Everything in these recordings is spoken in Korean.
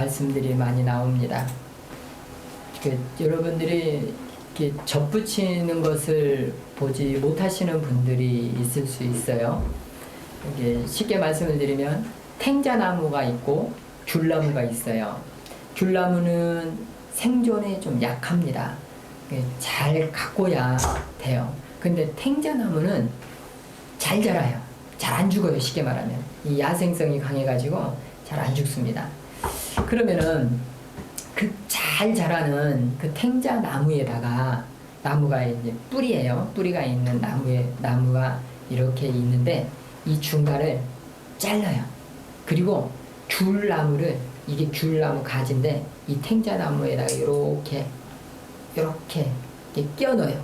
말씀들이 많이 나옵니다. 여러분들이 이렇게 접붙이는 것을 보지 못하시는 분들이 있을 수 있어요. 이게 쉽게 말씀을 드리면 탱자나무가 있고 귤나무가 있어요. 귤나무는 생존에 좀 약합니다. 잘 가꿔야 돼요. 근데 탱자나무는 잘 자라요. 잘 안 죽어요. 쉽게 말하면 이 야생성이 강해가지고 잘 안 죽습니다. 그러면은 그 잘 자라는 그 탱자 나무에다가, 나무가 이제 뿌리예요. 뿌리가 있는 나무가 이렇게 있는데 이 중간을 잘라요. 그리고 귤나무를, 이게 귤나무 가지인데 이 탱자 나무에다가 이렇게 끼워 넣어요.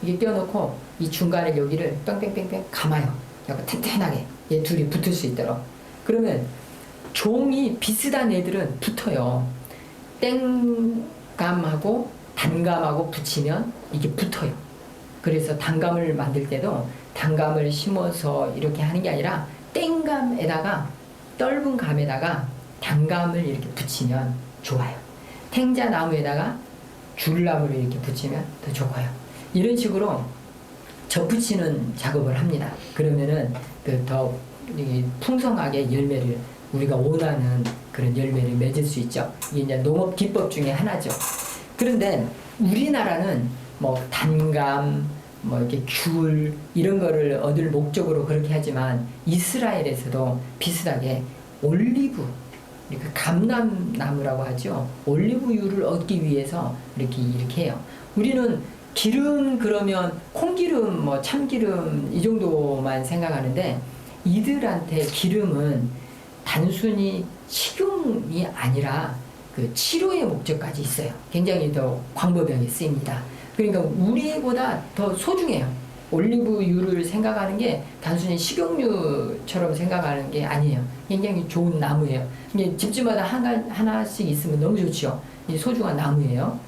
이게 끼워 넣고 이 중간에 여기를 뺑뺑뺑뺑 감아요. 약간 튼튼하게 얘 둘이 붙을 수 있도록. 그러면 종이 비슷한 애들은 붙어요. 땡감하고 단감하고 붙이면 이게 붙어요. 그래서 단감을 만들 때도 단감을 심어서 이렇게 하는 게 아니라 땡감에다가, 떫은 감에다가 단감을 이렇게 붙이면 좋아요. 탱자나무에다가 귤나무를 이렇게 붙이면 더 좋아요. 이런 식으로 접붙이는 작업을 합니다. 그러면은 더 풍성하게 열매를, 우리가 원하는 그런 열매를 맺을 수 있죠. 이게 이제 농업 기법 중에 하나죠. 그런데 우리나라는 뭐 단감, 뭐 이렇게 귤 이런 거를 얻을 목적으로 그렇게 하지만 이스라엘에서도 비슷하게 올리브, 이렇게 감람나무라고 하죠. 올리브유를 얻기 위해서 이렇게 해요. 우리는 기름 그러면 콩기름, 뭐 참기름 이 정도만 생각하는데 이들한테 기름은 단순히 식용이 아니라 그 치료의 목적까지 있어요. 굉장히 더 광범위하게 쓰입니다. 그러니까 우리보다 더 소중해요. 올리브유를 생각하는 게 단순히 식용유처럼 생각하는 게 아니에요. 굉장히 좋은 나무예요. 이게 집집마다 하나씩 있으면 너무 좋죠. 이 소중한 나무예요.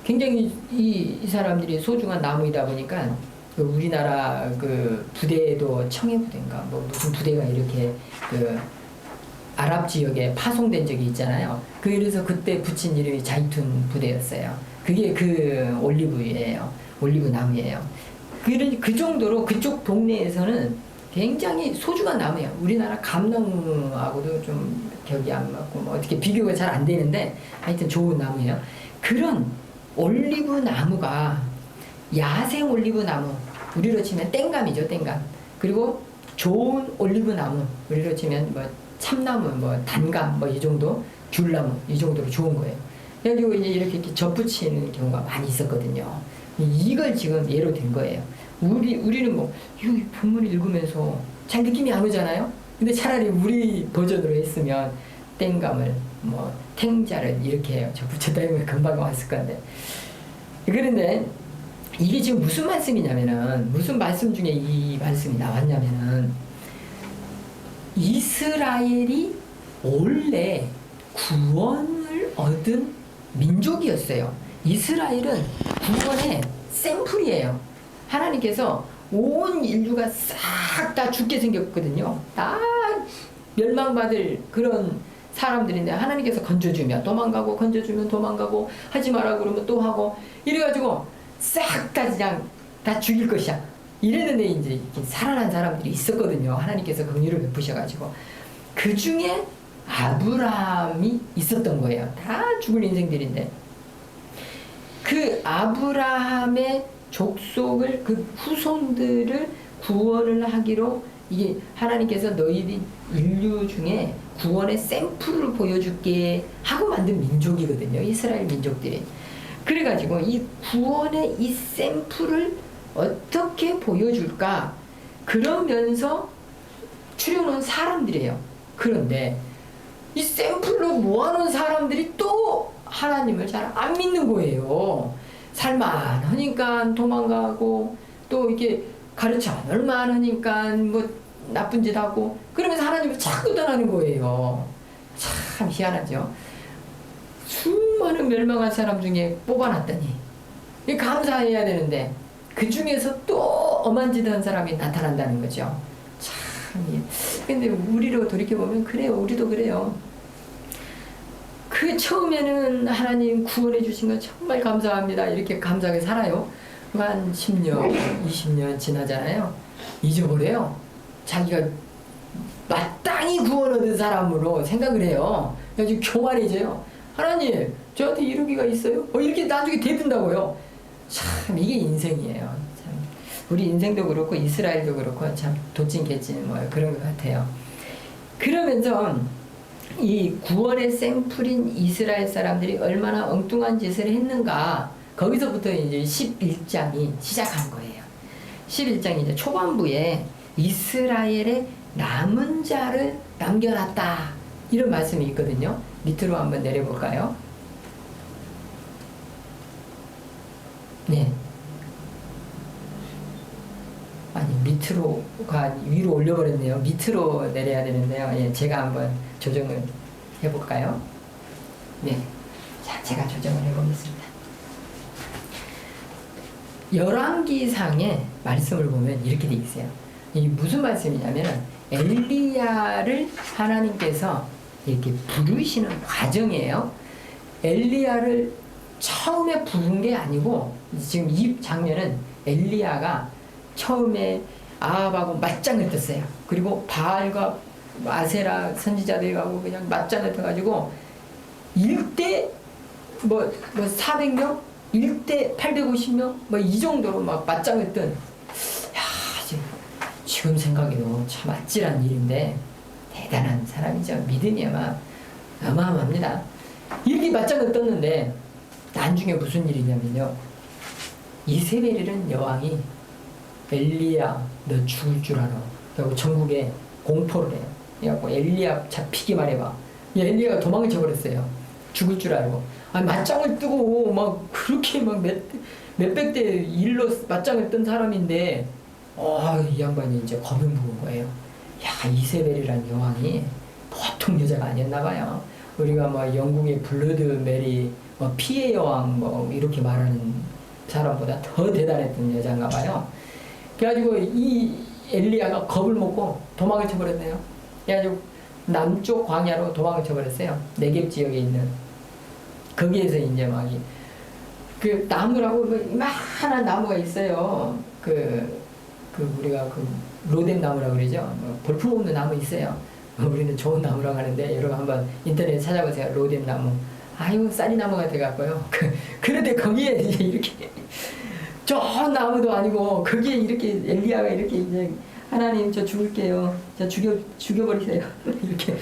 굉장히 이 사람들이 소중한 나무이다 보니까 그 우리나라 그 부대도 청해부대인가 뭐 무슨 부대가 이렇게 그 아랍 지역에 파송된 적이 있잖아요. 그래서 그때 붙인 이름이 자이툰 부대였어요. 그게 그 올리브예요. 올리브 나무예요. 그 정도로 그쪽 동네에서는 굉장히 소중한 나무예요. 우리나라 감나무하고도 좀 격이 안 맞고 뭐 어떻게 비교가 잘 안 되는데 하여튼 좋은 나무예요. 그런 올리브 나무가, 야생 올리브 나무, 우리로 치면 땡감이죠, 땡감. 그리고 좋은 올리브 나무, 우리로 치면 뭐 참나무, 뭐 단감, 뭐 이 정도, 귤나무 이 정도로 좋은 거예요. 그리고 이제 이렇게 접붙이는 경우가 많이 있었거든요. 이걸 지금 예로 든 거예요. 우리는 뭐 이 본문을 읽으면서 잘 느낌이 안 오잖아요. 근데 차라리 우리 버전으로 했으면 땡감을, 뭐 탱자를 이렇게 해요. 접붙였다 하면 금방 왔을 건데. 그런데 이게 지금 무슨 말씀이냐면은, 무슨 말씀 중에 이 말씀이 나왔냐면은, 이스라엘이 원래 구원을 얻은 민족이었어요. 이스라엘은 구원의 샘플이에요. 하나님께서 온 인류가 싹 다 죽게 생겼거든요. 다 멸망받을 그런 사람들인데 하나님께서 건져주면 도망가고, 건져주면 도망가고, 하지 마라 그러면 또 하고, 이래가지고 싹 다 그냥 다 죽일 것이야. 이랬는데 이제 살아난 사람들이 있었거든요. 하나님께서 긍휼을 베푸셔가지고. 그 중에 아브라함이 있었던 거예요. 다 죽을 인생들인데. 그 아브라함의 족속을, 그 후손들을 구원을 하기로, 이게 하나님께서 너희들 인류 중에 구원의 샘플을 보여줄게 하고 만든 민족이거든요. 이스라엘 민족들이. 그래가지고 이 구원의 이 샘플을 어떻게 보여줄까? 그러면서 추려놓은 사람들이에요. 그런데 이 샘플로 모아놓은 사람들이 또 하나님을 잘 안 믿는 거예요. 살만하니까 도망가고, 또 이렇게 가르쳐 얼마하니까 뭐 나쁜 짓 하고, 그러면서 하나님을 자꾸 떠나는 거예요. 참 희한하죠. 수많은 멸망한 사람 중에 뽑아놨더니 감사해야 되는데 그 중에서 또 엄한 짓 한 사람이 나타난다는 거죠. 참. 근데 우리로 돌이켜보면 그래요. 우리도 그래요. 그 처음에는 하나님 구원해 주신 거 정말 감사합니다. 이렇게 감사하게 살아요. 한 10년, 20년 지나잖아요. 잊어버려요. 자기가 마땅히 구원 얻은 사람으로 생각을 해요. 그래서 교만해져요. 하나님, 저한테 이러기가 있어요? 이렇게 나중에 대든다고요. 참, 이게 인생이에요. 참, 우리 인생도 그렇고, 이스라엘도 그렇고, 참, 도찐개찐 뭐 그런 것 같아요. 그러면서, 이 구원의 샘플인 이스라엘 사람들이 얼마나 엉뚱한 짓을 했는가, 거기서부터 이제 11장이 시작한 거예요. 11장 이제 초반부에 이스라엘의 남은 자를 남겨놨다. 이런 말씀이 있거든요. 밑으로 한번 내려볼까요? 네. 아니, 밑으로가 위로 올려버렸네요. 밑으로 내려야 되는데요. 예, 제가 한번 조정을 해볼까요? 네. 자, 제가 조정을 해보겠습니다. 열왕기상의 말씀을 보면 이렇게 돼 있어요. 이 무슨 말씀이냐면 엘리야를 하나님께서 이렇게 부르시는 과정이에요. 엘리야를 처음에 부른 게 아니고 지금 이 장면은 엘리야가 처음에 아합하고 맞짱을 떴어요. 그리고 바알과 아세라 선지자들하고 그냥 맞짱을 떠가지고 1대 400명? 1대 850명? 이 정도로 막 맞짱을 뜬, 지금 생각해도 참 아찔한 일인데 대단한 사람이죠. 믿음이 어마어마합니다. 이렇게 맞짱을 떴는데 나중에 무슨 일이냐면요. 이세벨이라는 여왕이 엘리야 너 죽을 줄 알아. 그리고 전국에 공포를 해요. 그래갖고 엘리야 잡히기만 해봐. 엘리야가 도망을 쳐버렸어요. 죽을 줄 알고. 맞짱을 뜨고 막 그렇게 막 몇백 대 일로 맞짱을 뜬 사람인데 이 양반이 이제 겁을 먹은 거예요. 야, 이세벨이란 여왕이 보통 여자가 아니었나 봐요. 우리가 영국의 블러드 메리, 피해 여왕 이렇게 말하는 사람보다 더 대단했던 여자인가 봐요. 그래가지고 이 엘리야가 겁을 먹고 도망을 쳐버렸네요. 그래가지고 남쪽 광야로 도망을 쳐버렸어요. 네겝 지역에 있는. 거기에서 이제 그 나무라고 이만한 나무가 있어요. 우리가 로뎀 나무라고 그러죠. 볼품없는 나무 있어요. 우리는 좋은 나무라고 하는데 여러분 한번 인터넷에 찾아보세요. 로뎀 나무. 아유, 쌀이 나무가 돼갖고요. 그런데 거기에 이제 이렇게 좋은 나무도 아니고 거기에 이렇게 엘리야가 이렇게 이제 하나님 저 죽을게요. 저 죽여버리세요. 이렇게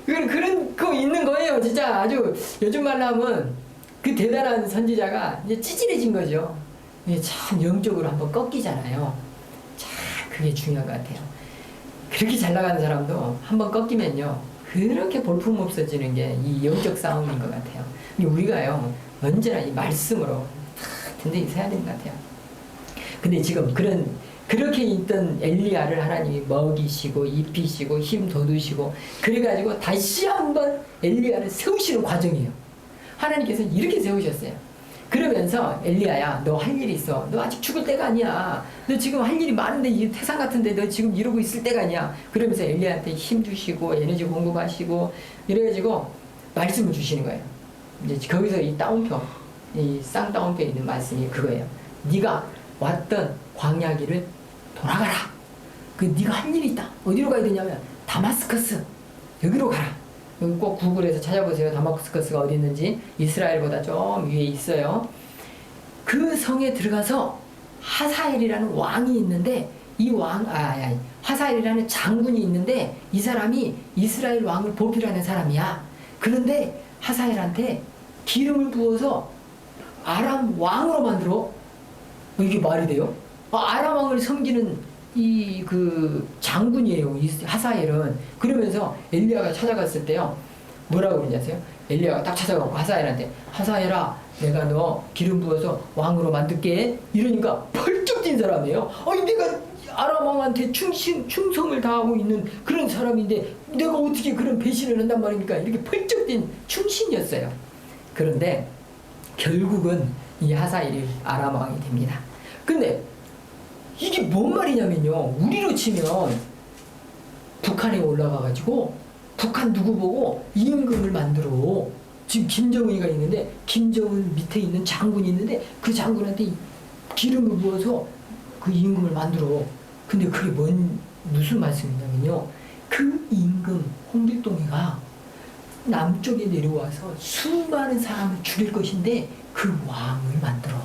그런 거 있는 거예요. 진짜 아주 요즘 말로 하면 그 대단한 선지자가 이제 찌질해진 거죠. 이게 참 영적으로 한번 꺾이잖아요. 참 그게 중요한 것 같아요. 그렇게 잘 나가는 사람도 한번 꺾이면요. 그렇게 볼품 없어지는 게 이 영적 싸움인 것 같아요. 우리가요 언제나 이 말씀으로 든든히 서야 되는 것 같아요. 근데 지금 그렇게 있던 엘리야를 하나님이 먹이시고 입히시고 힘 돋우시고 그래가지고 다시 한번 엘리야를 세우시는 과정이에요. 하나님께서 이렇게 세우셨어요. 그러면서 엘리야야 너 할 일이 있어. 너 아직 죽을 때가 아니야. 너 지금 할 일이 많은데 이 태산 같은데 너 지금 이러고 있을 때가 아니야. 그러면서 엘리야한테 힘 주시고 에너지 공급하시고 이래가지고 말씀을 주시는 거예요. 이제 거기서 이 따옴표, 이 쌍따옴표에 있는 말씀이 그거예요. 네가 왔던 광야 길을 돌아가라. 네가 할 일이 있다. 어디로 가야 되냐면 다마스커스 여기로 가라. 여기 꼭 구글에서 찾아보세요. 다마스커스가 어디 있는지. 이스라엘보다 좀 위에 있어요. 그 성에 들어가서 하사엘이라는 왕이 있는데 하사엘이라는 장군이 있는데 이 사람이 이스라엘 왕을 보필하는 사람이야. 그런데 하사엘한테 기름을 부어서 아람 왕으로 만들어. 이게 말이 돼요? 아람 왕을 섬기는 장군이에요. 이 하사엘은. 그러면서 엘리야가 찾아갔을 때요. 뭐라고 그러지 아세요? 엘리야가 딱 찾아가고 하사엘한테 하사엘아 내가 너 기름 부어서 왕으로 만들게. 이러니까 펄쩍 뛴 사람이에요. 내가 아람 왕한테 충성을 다하고 있는 그런 사람인데 내가 어떻게 그런 배신을 한단 말입니까? 이렇게 펄쩍 뛴 충신이었어요. 그런데 결국은 이 하사엘이 아람 왕이 됩니다. 근데 이게 뭔 말이냐면요. 우리로 치면 북한에 올라가가지고 북한 누구 보고 임금을 만들어. 지금 김정은이가 있는데 김정은 밑에 있는 장군이 있는데 그 장군한테 기름을 부어서 그 임금을 만들어. 근데 그게 무슨 말씀이냐면요. 그 임금 홍길동이가 남쪽에 내려와서 수많은 사람을 죽일 것인데 그 왕을 만들어.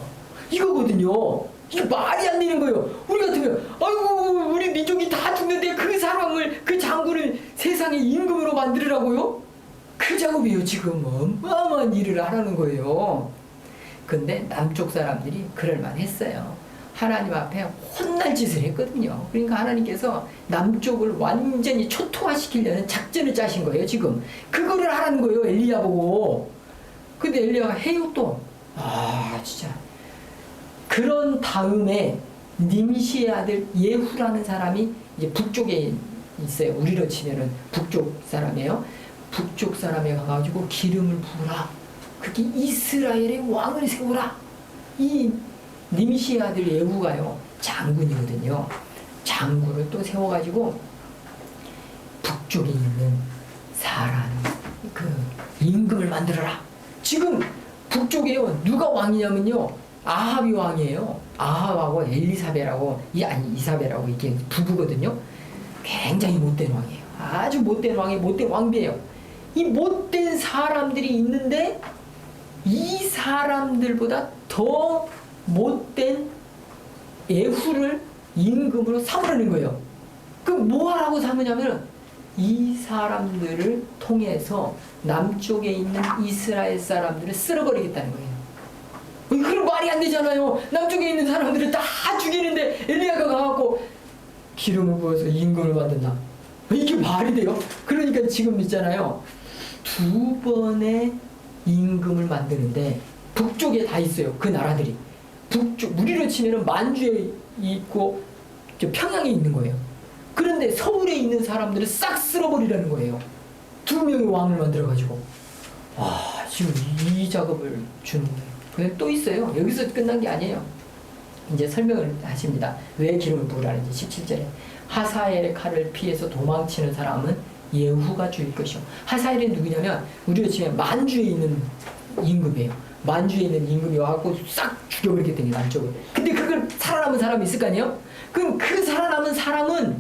이거거든요. 이게 말이 안 되는 거예요. 우리 같으면 아이고 우리 민족이 다 죽는데 그 사람을 그 장군을 세상의 임금으로 만들으라고요? 그 작업이에요. 지금 어마어마한 일을 하라는 거예요. 근데 남쪽 사람들이 그럴만 했어요. 하나님 앞에 혼날 짓을 했거든요. 그러니까 하나님께서 남쪽을 완전히 초토화시키려는 작전을 짜신 거예요. 지금 그거를 하라는 거예요. 엘리야 보고. 근데 엘리야가 해요 또. 진짜. 그런 다음에 님시의 아들 예후라는 사람이 이제 북쪽에 있어요. 우리로 치면은 북쪽 사람이에요. 북쪽 사람에 가가지고 기름을 부으라. 그게 이스라엘의 왕을 세우라. 이 님시의 아들 예후가요 장군이거든요. 장군을 또 세워가지고 북쪽에 있는 사람 그 임금을 만들어라. 지금 북쪽에요 누가 왕이냐면요 아합이 왕이에요. 아합하고 엘리사벳하고 이사벨하고 이게 부부거든요. 굉장히 못된 왕이에요. 아주 못된 왕이 못된 왕비예요. 이 못된 사람들이 있는데 이 사람들보다 더 못된 예후를 임금으로 삼으려는 거예요. 그럼 뭐 하라고 삼으냐면 이 사람들을 통해서 남쪽에 있는 이스라엘 사람들을 쓸어버리겠다는 거예요. 그런 말이 안 되잖아요. 남쪽에 있는 사람들을 다 죽이는데 엘리야가 가갖고 기름을 부어서 임금을 만든다. 이게 말이 돼요? 그러니까 지금 있잖아요. 두 번의 임금을 만드는데 북쪽에 다 있어요. 그 나라들이. 북쪽, 우리로 치면은 만주에 있고 평양에 있는 거예요. 그런데 서울에 있는 사람들을 싹 쓸어버리라는 거예요. 두 명의 왕을 만들어가지고. 지금 이 작업을 주는 거예요. 근데 또 있어요. 여기서 끝난 게 아니에요. 이제 설명을 하십니다. 왜 기름을 부으라는지 17절에. 하사엘의 칼을 피해서 도망치는 사람은 예후가 죽일 것이요. 하사엘이 누구냐면 우리로 치면 만주에 있는 임금이에요. 만주에 있는 임금이 와갖고 싹 죽여버리겠다니 남쪽을. 근데 그걸 살아남은 사람이 있을 거 아니에요? 그럼 그 살아남은 사람은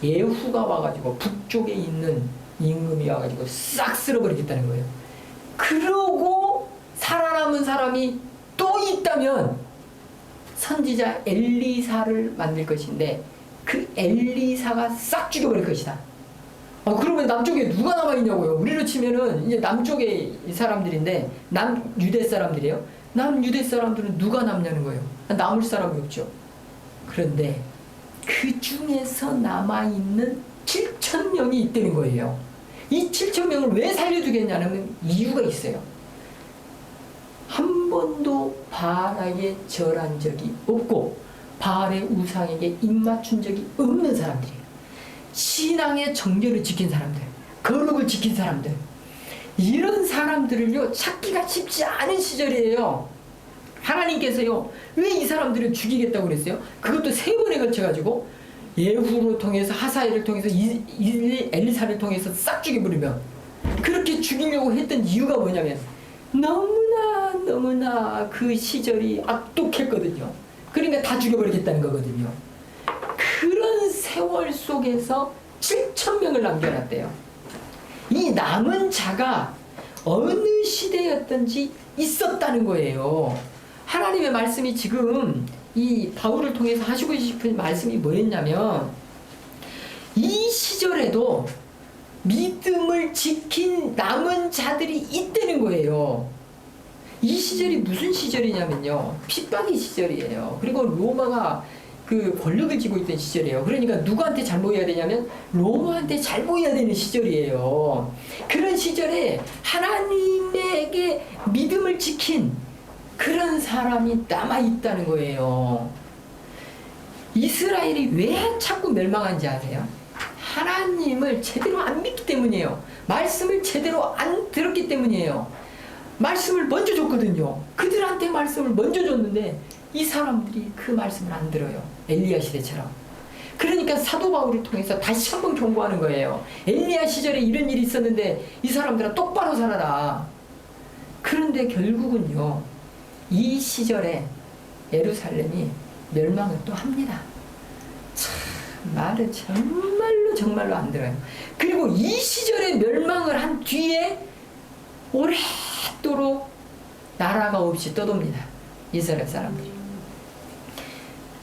예후가 와가지고 북쪽에 있는 임금이 와가지고 싹 쓸어버리겠다는 거예요. 그러고 살아남은 사람이 또 있다면 선지자 엘리사를 만들 것인데 그 엘리사가 싹 죽여버릴 것이다. 그러면 남쪽에 누가 남아있냐고요. 우리로 치면은 이제 남쪽에 이 사람들인데 남유대 사람들이에요. 남유대 사람들은 누가 남냐는 거예요. 남을 사람이 없죠. 그런데 그 중에서 남아있는 7,000명이 있다는 거예요. 이 7,000명을 왜 살려두겠냐면 이유가 있어요. 한 번도 바알에게 절한 적이 없고 바알의 우상에게 입맞춘 적이 없는 사람들이에요. 신앙의 정결을 지킨 사람들, 거룩을 지킨 사람들, 이런 사람들을요 찾기가 쉽지 않은 시절이에요. 하나님께서요 왜 이 사람들을 죽이겠다고 그랬어요? 그것도 3번에 걸쳐가지고 예후를 통해서 하사엘을 통해서 엘리사를 통해서 싹 죽여버리면 그렇게 죽이려고 했던 이유가 뭐냐면 너무나 그 시절이 악독했거든요. 그러니까 다 죽여버리겠다는 거거든요. 그런 세월 속에서 7,000명을 남겨놨대요. 이 남은 자가 어느 시대였든지 있었다는 거예요. 하나님의 말씀이 지금 이 바울을 통해서 하시고 싶은 말씀이 뭐였냐면 이 시절에도 믿음을 지킨 남은 자들이 있다는 거예요. 이 시절이 무슨 시절이냐면요. 핍박의 시절이에요. 그리고 로마가 그 권력을 쥐고 있던 시절이에요. 그러니까 누구한테 잘 보여야 되냐면 로마한테 잘 보여야 되는 시절이에요. 그런 시절에 하나님에게 믿음을 지킨 그런 사람이 남아있다는 거예요. 이스라엘이 왜 자꾸 멸망한지 아세요? 하나님을 제대로 안 믿기 때문이에요. 말씀을 제대로 안 들었기 때문이에요. 말씀을 먼저 줬거든요. 그들한테 말씀을 먼저 줬는데 이 사람들이 그 말씀을 안 들어요. 엘리야 시대처럼. 그러니까 사도 바울을 통해서 다시 한번 경고하는 거예요. 엘리야 시절에 이런 일이 있었는데 이 사람들아 똑바로 살아라. 그런데 결국은요, 이 시절에 예루살렘이 멸망을 또 합니다. 참 말을 정말로 안 들어요. 그리고 이 시절에 멸망을 한 뒤에 오랫도록 나라가 없이 떠돕니다. 이스라엘 사람들이.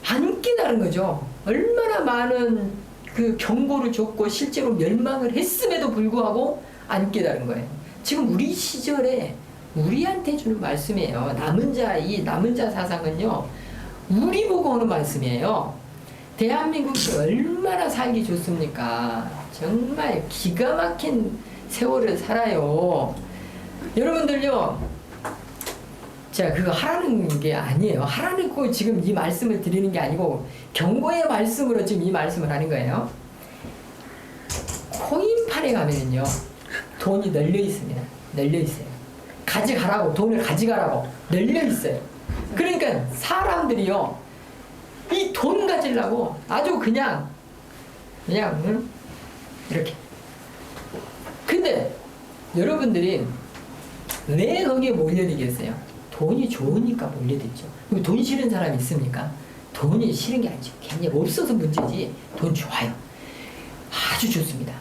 안 깨달은 거죠. 얼마나 많은 그 경고를 줬고 실제로 멸망을 했음에도 불구하고 안 깨달은 거예요. 지금 우리 시절에 우리한테 주는 말씀이에요. 이 남은 자 사상은요, 우리 보고 오는 말씀이에요. 대한민국이 얼마나 살기 좋습니까? 정말 기가 막힌 세월을 살아요. 여러분들요, 자, 그거 하라는 게 아니에요. 하라는 거 지금 이 말씀을 드리는 게 아니고 경고의 말씀으로 지금 이 말씀을 하는 거예요. 코인판에 가면은요, 돈이 널려 있습니다. 널려 있어요. 가져가라고, 돈을 가져가라고 널려 있어요. 그러니까 사람들이요, 이 돈 가지려고 아주 그냥 응? 이렇게. 근데 여러분들이 왜 거기에 몰려들겠어요? 돈이 좋으니까 몰려들죠. 돈 싫은 사람이 있습니까? 돈이 싫은 게 아니죠. 그냥 없어서 문제지. 돈 좋아요. 아주 좋습니다.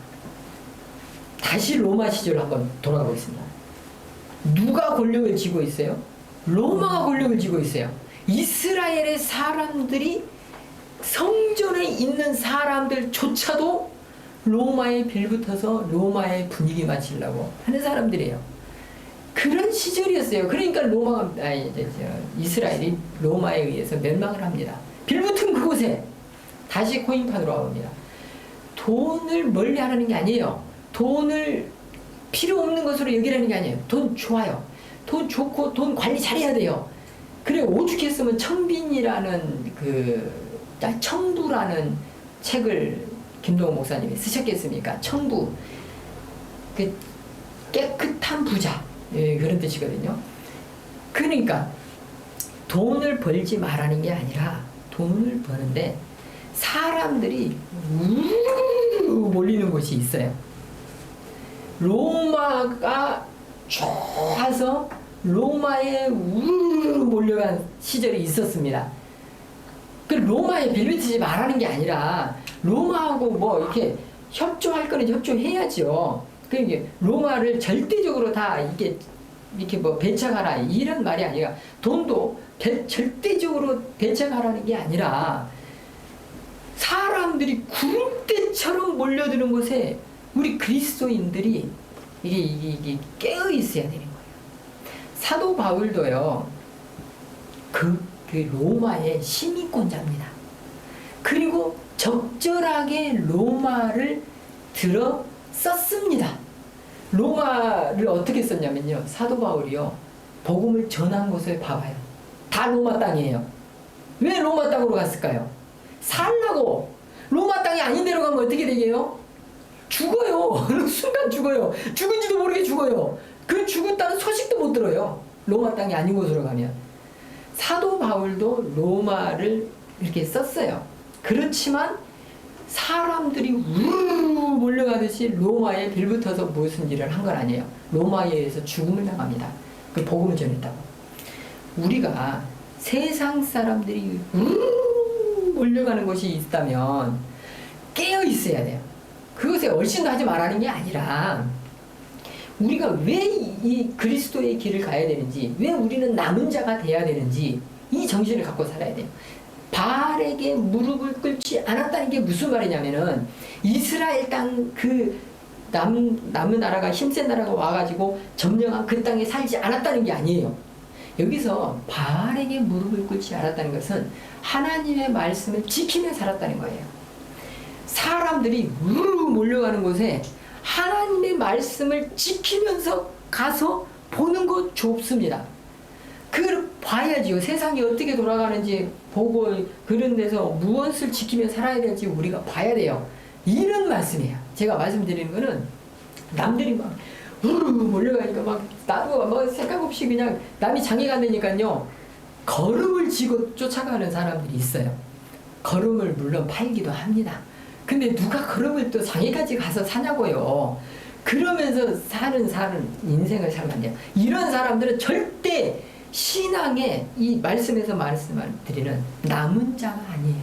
다시 로마 시절 한번 돌아가보겠습니다. 누가 권력을 쥐고 있어요? 로마가 권력을 쥐고 있어요. 이스라엘의 사람들이, 성전에 있는 사람들조차도 로마에 빌붙어서 로마의 분위기 맞추려고 하는 사람들이에요. 그런 시절이었어요. 그러니까 이스라엘이 로마에 의해서 멸망을 합니다. 빌붙은 그곳에 다시 코인판으로 와옵니다. 돈을 멀리 하라는 게 아니에요. 돈을 필요 없는 것으로 여기라는 게 아니에요. 돈 좋아요. 돈 좋고 돈 관리 잘해야 돼요. 그래, 오죽했으면 청부라는 책을 김동호 목사님이 쓰셨겠습니까? 청부, 그 깨끗한 부자, 예, 그런 뜻이거든요. 그러니까 돈을 벌지 말라는 게 아니라 돈을 버는데 사람들이 몰리는 곳이 있어요. 로마가 좋아서 로마에 몰려간 시절이 있었습니다. 그 로마에 빌붙이지 말라는 게 아니라 로마하고 뭐 이렇게 협조할 거는 협조해야죠. 그러니까 로마를 절대적으로 다 이렇게 뭐 배척하라 이런 말이 아니라, 돈도 절대적으로 배척하라는 게 아니라 사람들이 구름대처럼 몰려드는 곳에 우리 그리스도인들이 이게 깨어 있어야 되는 거예요. 사도 바울도요, 그 로마의 시민권자입니다. 그리고 적절하게 로마를 들어 썼습니다. 로마를 어떻게 썼냐면요, 사도 바울이요, 복음을 전한 곳을 봐봐요. 다 로마 땅이에요. 왜 로마 땅으로 갔을까요? 살라고. 로마 땅이 아닌 데로 가면 어떻게 되게요? 죽어요. 순간 죽어요. 죽은지도 모르게 죽어요. 그 죽었다는 소식도 못 들어요. 로마 땅이 아닌 곳으로 가면. 사도 바울도 로마를 이렇게 썼어요. 그렇지만 사람들이 우르르 몰려가듯이 로마에 빌붙어서 무슨 일을 한 건 아니에요. 로마에 의해서 죽음을 당합니다. 그 복음을 전했다고. 우리가 세상 사람들이 우르르 몰려가는 곳이 있다면 깨어 있어야 돼요. 그것에 얼씬도 하지 말라는 게 아니라, 우리가 왜 이 그리스도의 길을 가야 되는지, 왜 우리는 남은 자가 돼야 되는지, 이 정신을 갖고 살아야 돼요. 바알에게 무릎을 꿇지 않았다는 게 무슨 말이냐면은, 이스라엘 땅 남은 나라가, 힘센 나라가 와가지고 점령한 그 땅에 살지 않았다는 게 아니에요. 여기서 바알에게 무릎을 꿇지 않았다는 것은 하나님의 말씀을 지키며 살았다는 거예요. 사람들이 우르르 몰려가는 곳에 하나님의 말씀을 지키면서 가서 보는 것 좋습니다. 그걸 봐야지요. 세상이 어떻게 돌아가는지 보고, 그런 데서 무엇을 지키며 살아야 될지 우리가 봐야 돼요. 이런 말씀이에요. 제가 말씀드리는 거는, 남들이 막 몰려가니까 막 나도 뭐 생각 없이 그냥 남이 장에 간다니까요, 걸음을 쥐고 쫓아가는 사람들이 있어요. 걸음을 물론 팔기도 합니다. 근데 누가 걸음을 또 장애까지 가서 사냐고요. 그러면서 사는 인생을 살면 안 돼요. 이런 사람들은 절대 신앙의 이 말씀에서 말씀을 드리는 남은 자가 아니에요.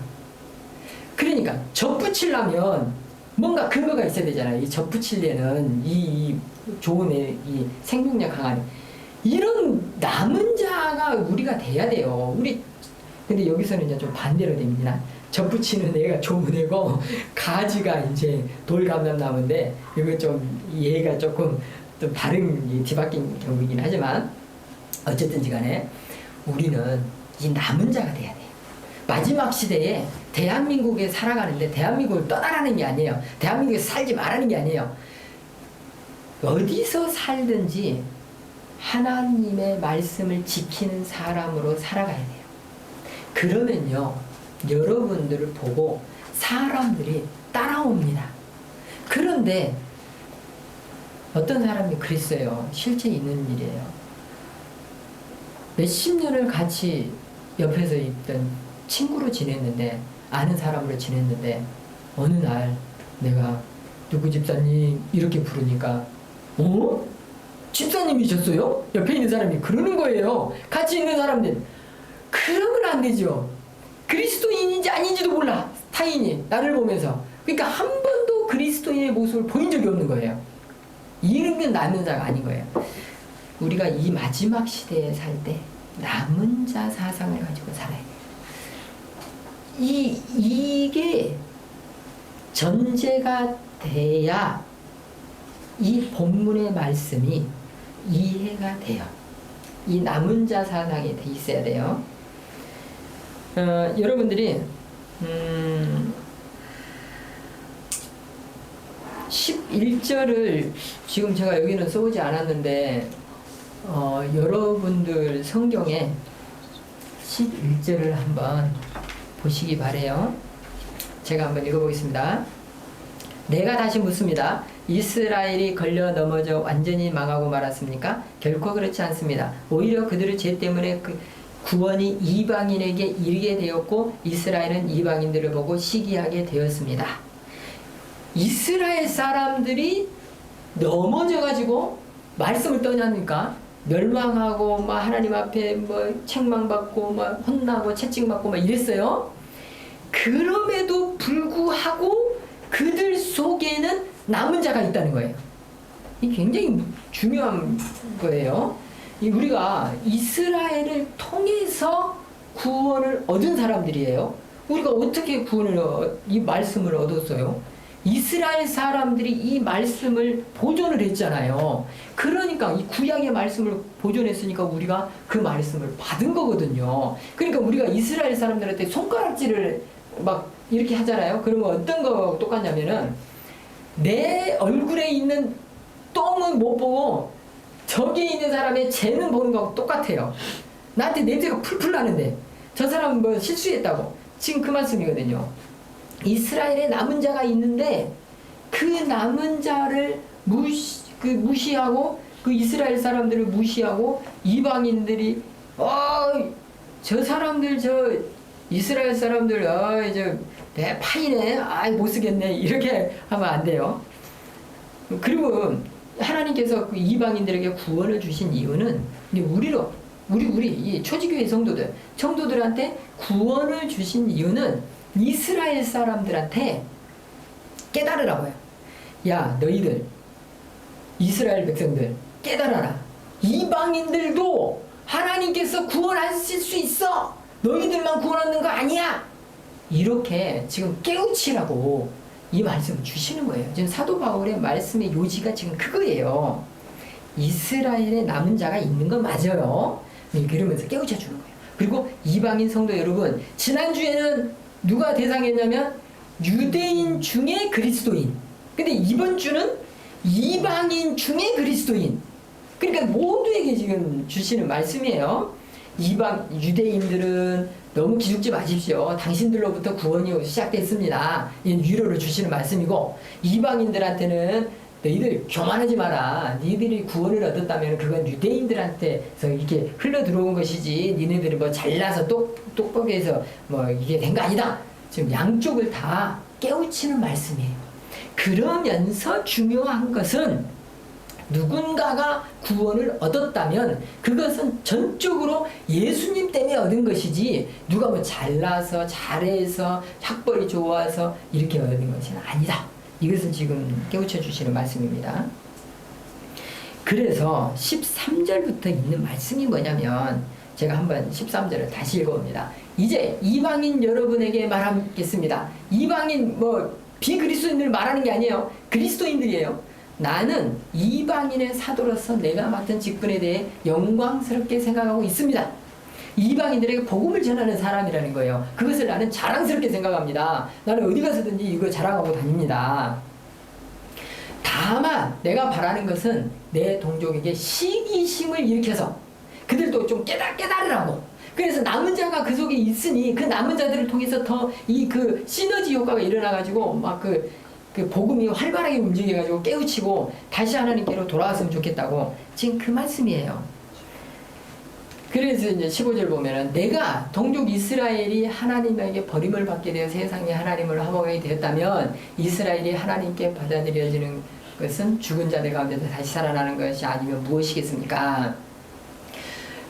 그러니까 접붙이려면 뭔가 근거가 있어야 되잖아요. 이 접붙이려는 이 좋은 이 생명력 강한 이런 남은 자가 우리가 돼야 돼요. 근데 여기서는 이제 좀 반대로 됩니다. 접붙이는 애가 좋은 애고 가지가 이제 돌감람나무인데 이거 좀 얘가 조금 좀 다른 뒤바뀐 경우이긴 하지만 어쨌든지 간에 우리는 이 남은 자가 돼야 돼요. 마지막 시대에 대한민국에 살아가는데 대한민국을 떠나라는 게 아니에요. 대한민국에서 살지 말라는 게 아니에요. 어디서 살든지 하나님의 말씀을 지키는 사람으로 살아가야 돼요. 그러면요, 여러분들을 보고 사람들이 따라옵니다. 그런데 어떤 사람이 그랬어요. 실제 있는 일이에요. 몇십 년을 같이 옆에서 있던 친구로 지냈는데, 아는 사람으로 지냈는데 어느 날 내가 누구 집사님 이렇게 부르니까 집사님이셨어요? 옆에 있는 사람이 그러는 거예요. 같이 있는 사람들. 그러면 안 되죠. 그리스도인인지 아닌지도 몰라. 타인이 나를 보면서. 그러니까 한 번도 그리스도인의 모습을 보인 적이 없는 거예요. 이런 게 남은 자가 아닌 거예요. 우리가 이 마지막 시대에 살 때 남은 자 사상을 가지고 살아야 돼요. 이게 전제가 돼야 이 본문의 말씀이 이해가 돼요. 이 남은 자 사상이 돼 있어야 돼요. 여러분들이 11절을 지금 제가 여기는 써오지 않았는데 여러분들 성경에 11절을 한번 보시기 바래요. 제가 한번 읽어보겠습니다. 내가 다시 묻습니다. 이스라엘이 걸려 넘어져 완전히 망하고 말았습니까? 결코 그렇지 않습니다. 오히려 그들의 죄 때문에 그 구원이 이방인에게 이르게 되었고 이스라엘은 이방인들을 보고 시기하게 되었습니다. 이스라엘 사람들이 넘어져가지고 말씀을 떠나니까 멸망하고 막 하나님 앞에 뭐 책망받고 막 혼나고 채찍받고 막 이랬어요. 그럼에도 불구하고 그들 속에는 남은 자가 있다는 거예요. 이 굉장히 중요한 거예요. 우리가 이스라엘을 통해서 구원을 얻은 사람들이에요. 우리가 어떻게 이 말씀을 얻었어요? 이스라엘 사람들이 이 말씀을 보존을 했잖아요. 그러니까 이 구약의 말씀을 보존했으니까 우리가 그 말씀을 받은 거거든요. 그러니까 우리가 이스라엘 사람들한테 손가락질을 막 이렇게 하잖아요. 그러면 어떤 거 똑같냐면은 내 얼굴에 있는 똥은 못 보고 저기에 있는 사람의 죄는 보는 거하고 똑같아요. 나한테 냄새가 풀풀 나는데 저 사람은 뭐 실수했다고. 지금 그 말씀이거든요. 이스라엘에 남은 자가 있는데 그 남은 자를 무시하고 그 이스라엘 사람들을 무시하고 이방인들이 저 사람들 저 이스라엘 사람들 내 파이네 못 쓰겠네 이렇게 하면 안 돼요. 그리고 하나님께서 그 이방인들에게 구원을 주신 이유는 우리 이 초지교회 성도들한테 구원을 주신 이유는 이스라엘 사람들한테 깨달으라고요. 야 너희들 이스라엘 백성들 깨달아라. 이방인들도 하나님께서 구원하실 수 있어. 너희들만 구원하는 거 아니야. 이렇게 지금 깨우치라고 이 말씀을 주시는 거예요. 지금 사도 바울의 말씀의 요지가 지금 그거예요. 이스라엘에 남은 자가 있는 건 맞아요. 그러면서 깨우쳐 주는 거예요. 그리고 이방인 성도 여러분, 지난주에는 누가 대상이었냐면 유대인 중에 그리스도인. 근데 이번 주는 이방인 중에 그리스도인. 그러니까 모두에게 지금 주시는 말씀이에요. 유대인들은 너무 기죽지 마십시오. 당신들로부터 구원이 시작됐습니다. 이건 위로를 주시는 말씀이고, 이방인들한테는 너희들 교만하지 마라. 니들이 구원을 얻었다면 그건 유대인들한테서 이렇게 흘러 들어온 것이지 니네들이 뭐 잘나서 똑똑해서 뭐 이게 된 거 아니다. 지금 양쪽을 다 깨우치는 말씀이에요. 그러면서 중요한 것은 누군가가 구원을 얻었다면 그것은 전적으로 예수님 때문에 얻은 것이지 누가 뭐 잘나서 잘해서 학벌이 좋아서 이렇게 얻은 것은 아니다. 이것을 지금 깨우쳐 주시는 말씀입니다. 그래서 13절부터 있는 말씀이 뭐냐면 제가 한번 13절을 다시 읽어봅니다. 이제 이방인 여러분에게 말하겠습니다. 이방인 뭐 비그리스도인들 말하는 게 아니에요. 그리스도인들이에요. 나는 이방인의 사도로서 내가 맡은 직분에 대해 영광스럽게 생각하고 있습니다. 이방인들에게 복음을 전하는 사람이라는 거예요. 그것을 나는 자랑스럽게 생각합니다. 나는 어디 가서든지 이거 자랑하고 다닙니다. 다만 내가 바라는 것은 내 동족에게 시기심을 일으켜서 그들도 좀 깨달으라고. 그래서 남은 자가 그 속에 있으니 그 남은 자들을 통해서 더 이 그 시너지 효과가 일어나가지고 막 그 복음이 활발하게 움직여가지고 깨우치고 다시 하나님께로 돌아왔으면 좋겠다고 지금 그 말씀이에요. 그래서 이제 15절 보면은 내가 동족 이스라엘이 하나님에게 버림을 받게 되어 세상에 하나님을 화목하게 되었다면 이스라엘이 하나님께 받아들여지는 것은 죽은 자들 가운데서 다시 살아나는 것이 아니면 무엇이겠습니까?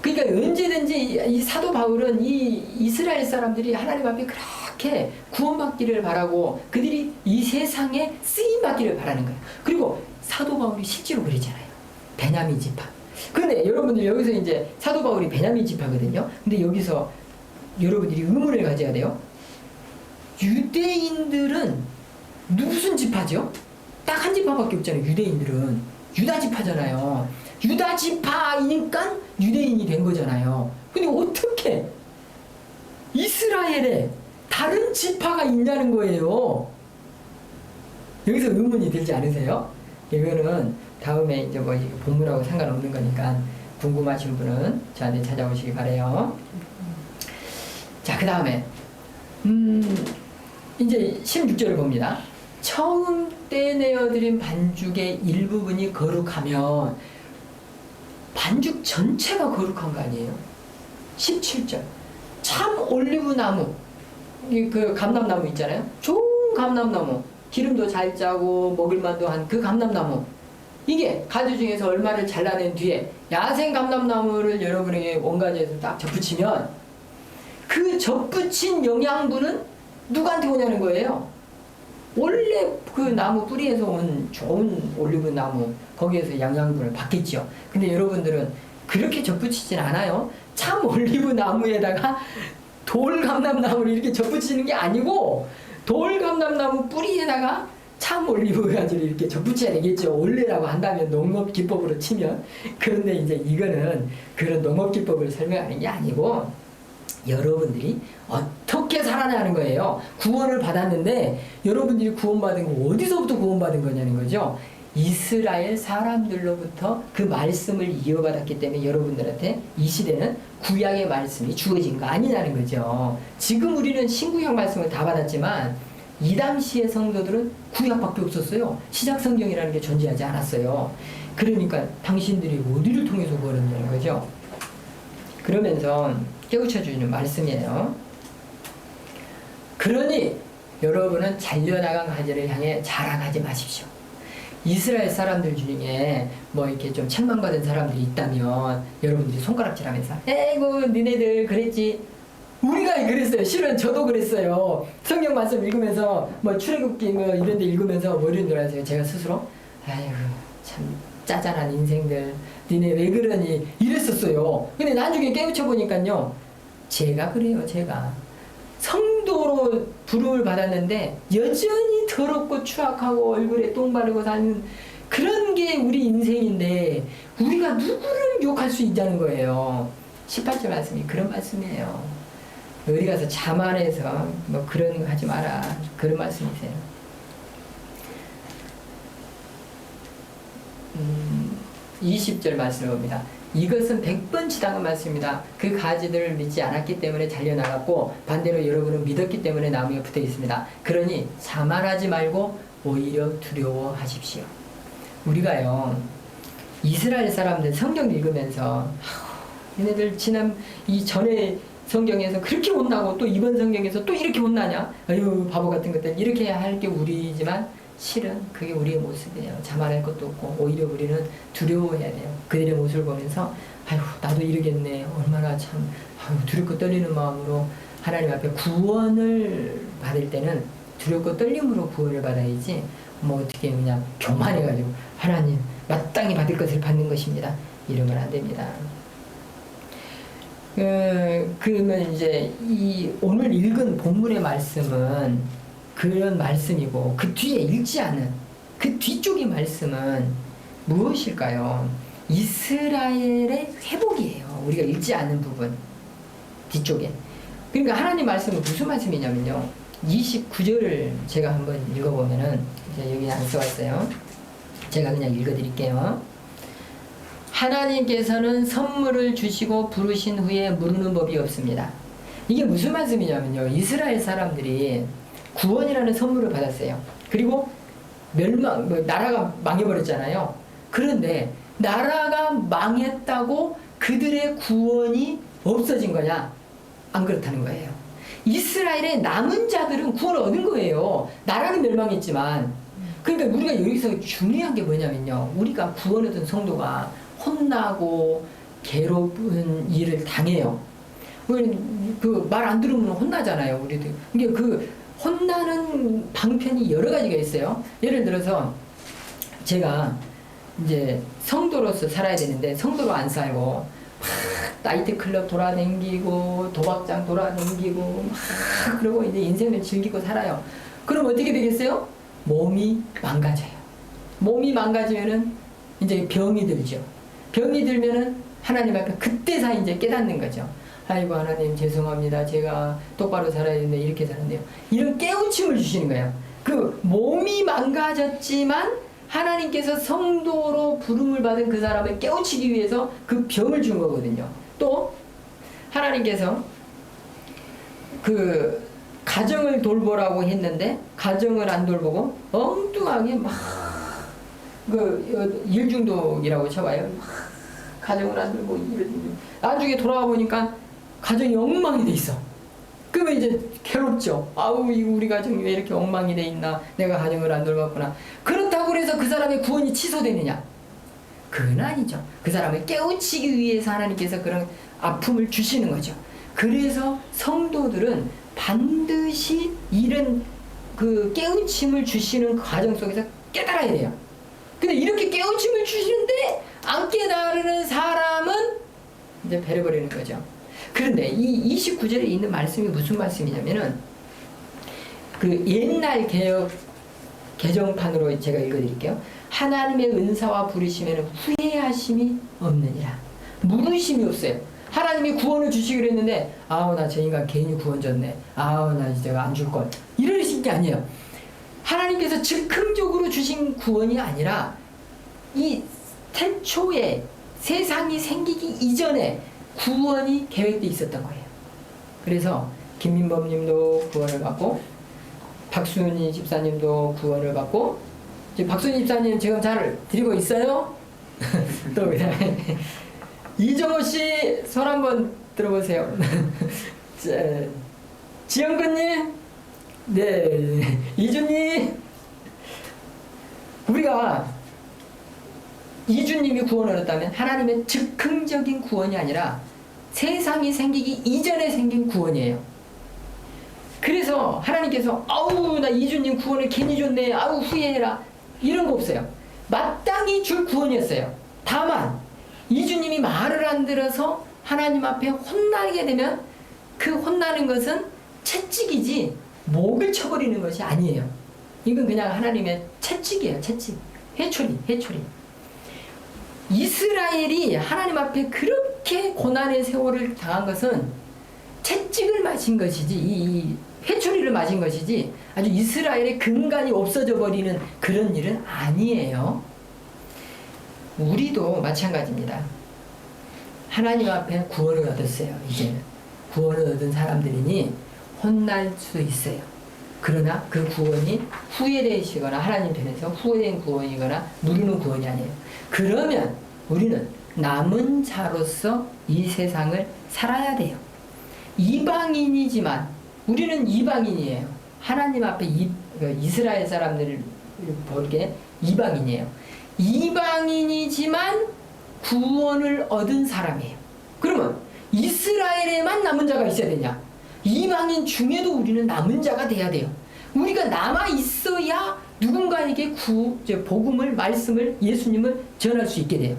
그러니까 언제든지 이 사도 바울은 이 이스라엘 사람들이 하나님 앞에 그렇게 구원받기를 바라고 그들이 이 세상에 쓰임받기를 바라는 거예요. 그리고 사도 바울이 실제로 그러잖아요. 베냐민 지파. 그런데 여러분들 여기서 이제 사도 바울이 베냐민 지파거든요. 근데 여기서 여러분들이 의문을 가져야 돼요. 유대인들은 무슨 지파죠? 딱 한 지파밖에 없잖아요. 유대인들은 유다 지파잖아요. 유다 지파이니까 유대인이 된 거잖아요. 근데 어떻게 이스라엘에 다른 지파가 있냐는 거예요. 여기서 의문이 들지 않으세요? 이거는 다음에 이제 뭐 본문하고 상관없는 거니까 궁금하신 분은 저한테 찾아오시기 바래요. 자, 그 다음에 이제 16절을 봅니다. 처음 떼내어드린 반죽의 일부분이 거룩하면 반죽 전체가 거룩한 거 아니에요? 17절. 참 올리브나무, 그 감람나무 있잖아요. 좋은 감람나무, 기름도 잘 짜고 먹을만도 한 그 감람나무. 이게 가지 중에서 얼마를 잘라낸 뒤에 야생 감람나무를 여러분에게 원가지에서 딱 접붙이면 그 접붙인 영양분은 누구한테 오냐는 거예요. 원래 그 나무 뿌리에서 온 좋은 올리브 나무 거기에서 영양분을 받겠죠. 근데 여러분들은 그렇게 접붙이진 않아요. 참 올리브 나무에다가 돌 감람나무를 이렇게 접붙이는 게 아니고 돌 감람나무 뿌리에다가 참 올리브 가지를 이렇게 접붙여야 되겠죠. 원래라고 한다면 농업 기법으로 치면. 그런데 이제 이거는 그런 농업 기법을 설명하는 게 아니고 여러분들이 어떻게 살아나는 거예요. 구원을 받았는데 여러분들이 구원받은 거 어디서부터 구원받은 거냐는 거죠. 이스라엘 사람들로부터 그 말씀을 이어받았기 때문에 여러분들한테 이 시대는 구약의 말씀이 주어진 거 아니냐는 거죠. 지금 우리는 신구약 말씀을 다 받았지만 이 당시의 성도들은 구약밖에 없었어요. 신약 성경이라는 게 존재하지 않았어요. 그러니까 당신들이 어디를 통해서 구원했냐는 거죠. 그러면서 깨우쳐 주는 말씀이에요. 그러니 여러분은 잘려나간 가지를 향해 자랑하지 마십시오. 이스라엘 사람들 중에 뭐 이렇게 좀 책망받은 사람들이 있다면 여러분들이 손가락질하면서 에이구 니네들 그랬지. 우리가 그랬어요. 실은 저도 그랬어요. 성경 말씀 읽으면서 뭐 출애굽기 뭐 이런 데 읽으면서 뭐 이런 줄 아세요. 제가 스스로 아이고 참 짜잘한 인생들 니네 왜 그러니 이랬었어요. 근데 나중에 깨우쳐 보니까요. 제가 그래요. 제가 성도로 부름을 받았는데 여전히 더럽고 추악하고 얼굴에 똥 바르고 사는 그런 게 우리 인생인데 우리가 누구를 욕할 수 있다는 거예요. 18절 말씀이 그런 말씀이에요. 어디 가서 자만해서 뭐 그런 거 하지 마라. 그런 말씀이세요. 20절 말씀을 봅니다. 이것은 100번 지당한 말씀입니다. 그 가지들을 믿지 않았기 때문에 잘려나갔고 반대로 여러분은 믿었기 때문에 나무에 붙어 있습니다. 그러니 자만하지 말고 오히려 두려워하십시오. 우리가요 이스라엘 사람들 성경 읽으면서 얘네들 지난 이 전에 성경에서 그렇게 혼나고 또 이번 성경에서 또 이렇게 혼나냐? 아유 바보 같은 것들 이렇게 할 게 우리지만 실은 그게 우리의 모습이에요. 자만할 것도 없고 오히려 우리는 두려워해야 돼요. 그들의 모습을 보면서 아유 나도 이러겠네. 얼마나 참 아유 두렵고 떨리는 마음으로 하나님 앞에 구원을 받을 때는 두렵고 떨림으로 구원을 받아야지 뭐 어떻게 그냥 교만해가지고 하나님 마땅히 받을 것을 받는 것입니다. 이러면 안 됩니다. 그러면 이제 이 오늘 읽은 본문의 말씀은 그런 말씀이고 그 뒤에 읽지 않은 그 뒤쪽의 말씀은 무엇일까요? 이스라엘의 회복이에요. 우리가 읽지 않는 부분 뒤쪽에. 그러니까 하나님 말씀은 무슨 말씀이냐면요. 29절을 제가 한번 읽어보면은 이제 여기 안 써왔어요. 제가 그냥 읽어드릴게요. 하나님께서는 선물을 주시고 부르신 후에 모르는 법이 없습니다. 이게 무슨 말씀이냐면요. 이스라엘 사람들이 구원이라는 선물을 받았어요. 그리고 나라가 망해버렸잖아요. 그런데 나라가 망했다고 그들의 구원이 없어진 거냐? 안 그렇다는 거예요. 이스라엘의 남은 자들은 구원을 얻은 거예요. 나라는 멸망했지만. 그러니까 우리가 여기서 중요한 게 뭐냐면요. 우리가 구원 얻은 성도가 혼나고 괴롭은 일을 당해요. 그 말 안 들으면 혼나잖아요. 우리도. 이게 그 혼나는 방편이 여러 가지가 있어요. 예를 들어서 제가 이제 성도로서 살아야 되는데 성도로 안 살고 막 나이트클럽 돌아다니고 도박장 돌아다니고 막 그러고 이제 인생을 즐기고 살아요. 그럼 어떻게 되겠어요? 몸이 망가져요. 몸이 망가지면은 이제 병이 들죠. 병이 들면은 하나님 앞에 그때서 이제 깨닫는 거죠. 아이고 하나님 죄송합니다. 제가 똑바로 살아야 되는데 이렇게 살았네요. 이런 깨우침을 주시는 거예요. 그 몸이 망가졌지만 하나님께서 성도로 부름을 받은 그 사람을 깨우치기 위해서 그 병을 준 거거든요. 또 하나님께서 그 가정을 돌보라고 했는데 가정을 안 돌보고 엉뚱하게 막 그 일중독이라고 쳐봐요. 막 가정을 안 돌보고 나중에 돌아와 보니까 가정이 엉망이 돼 있어. 그러면 이제 괴롭죠. 아우 이거 우리 가정이 왜 이렇게 엉망이 돼 있나. 내가 가정을 안 돌봤구나. 그렇다고 해서 그 사람의 구원이 취소되느냐? 그건 아니죠. 그 사람을 깨우치기 위해서 하나님께서 그런 아픔을 주시는 거죠. 그래서 성도들은 반드시 이런 그 깨우침을 주시는 과정 속에서 깨달아야 돼요. 근데 이렇게 깨우침을 주시는데 안 깨달은 사람은 이제 배려버리는 거죠. 그런데 이 29절에 있는 말씀이 무슨 말씀이냐면은 그 옛날 개정판으로 제가 읽어드릴게요. 하나님의 은사와 부르시면 후회하심이 없느니라. 물으심이 없어요. 하나님이 구원을 주시기로 했는데 아우 나 저 인간 괜히 구원 줬네. 아우 나 이제 안 줄걸. 이러신 게 아니에요. 하나님께서 즉흥적으로 주신 구원이 아니라 이 태초에 세상이 생기기 이전에 구원이 계획돼 있었던 거예요. 그래서 김민범 님도 구원을 받고 박순희 집사님도 구원을 받고 지금 박순희 집사님 지금 잘 드리고 있어요? 또 그다음에 이정호 씨 손 한번 들어보세요. 지영근님, 네, 이주님, 우리가 이주님이 구원을 얻었다면 하나님의 즉흥적인 구원이 아니라 세상이 생기기 이전에 생긴 구원이에요. 그래서 하나님께서 아우 나 이주님 구원을 괜히 줬네, 아우 후회해라 이런 거 없어요. 마땅히 줄 구원이었어요. 다만 이주님이 말을 안 들어서 하나님 앞에 혼나게 되면 그 혼나는 것은 채찍이지 목을 쳐버리는 것이 아니에요. 이건 그냥 하나님의 채찍이에요. 채찍. 회초리. 이스라엘이 하나님 앞에 그렇게 고난의 세월을 당한 것은 채찍을 맞은 것이지 이 회초리를 맞은 것이지 아주 이스라엘의 근간이 없어져 버리는 그런 일은 아니에요. 우리도 마찬가지입니다. 하나님 앞에 구원을 얻었어요. 이제는 구원을 얻은 사람들이니 혼날 수 있어요. 그러나 그 구원이 후회되시거나 하나님 편에서 후회된 구원이거나 누르는 구원이 아니에요. 그러면 우리는 남은 자로서 이 세상을 살아야 돼요. 이방인이지만 우리는 이방인이에요. 하나님 앞에 이스라엘 사람들을 보게 이방인이에요. 이방인이지만 구원을 얻은 사람이에요. 그러면 이스라엘에만 남은 자가 있어야 되냐? 이방인 중에도 우리는 남은 자가 돼야 돼요. 우리가 남아 있어야 누군가에게 복음을, 말씀을, 예수님을 전할 수 있게 돼요.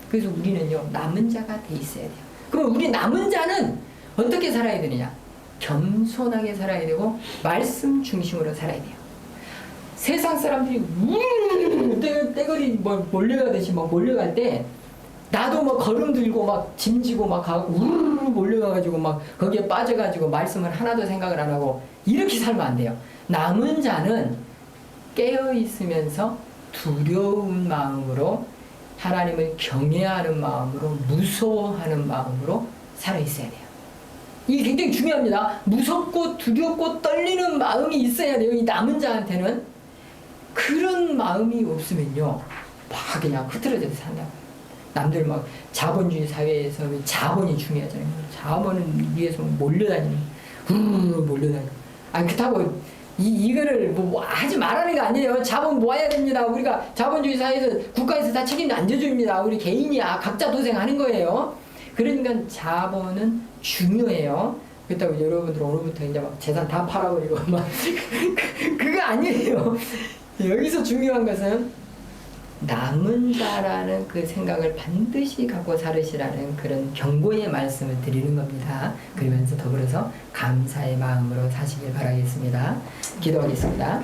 그래서 우리는요, 남은 자가 돼 있어야 돼요. 그럼 우리 남은 자는 어떻게 살아야 되느냐? 겸손하게 살아야 되고 말씀 중심으로 살아야 돼요. 세상 사람들이 떼거리 몰려가듯이 막 몰려갈 때 나도 막 걸음 들고 막 짐지고 막 가고 몰려가가지고 막 거기에 빠져가지고 말씀을 하나도 생각을 안 하고 이렇게 살면 안 돼요. 남은 자는 깨어 있으면서 두려운 마음으로 하나님을 경외하는 마음으로 무서워하는 마음으로 살아 있어야 돼요. 이게 굉장히 중요합니다. 무섭고 두렵고 떨리는 마음이 있어야 돼요. 이 남은 자한테는. 그런 마음이 없으면요, 막 그냥 흐트러져서 산다고요. 남들 막 자본주의 사회에서 자본이 중요하잖아요. 자본은 위에서 몰려다니는, 몰려다니는. 그렇다고 이거를 뭐 하지 말라는 거 아니에요. 자본 모아야 됩니다. 우리가 자본주의 사회에서 국가에서 다 책임 안 져줍니다. 우리 개인이야 각자 도생하는 거예요. 그러니까 자본은 중요해요. 그렇다고 여러분들 오늘부터 이제 막 재산 다 팔아버리고 막 그거 아니에요. 여기서 중요한 것은 남은 자라는 그 생각을 반드시 갖고 살으시라는 그런 경고의 말씀을 드리는 겁니다. 그러면서 더불어서 감사의 마음으로 사시길 바라겠습니다. 기도하겠습니다.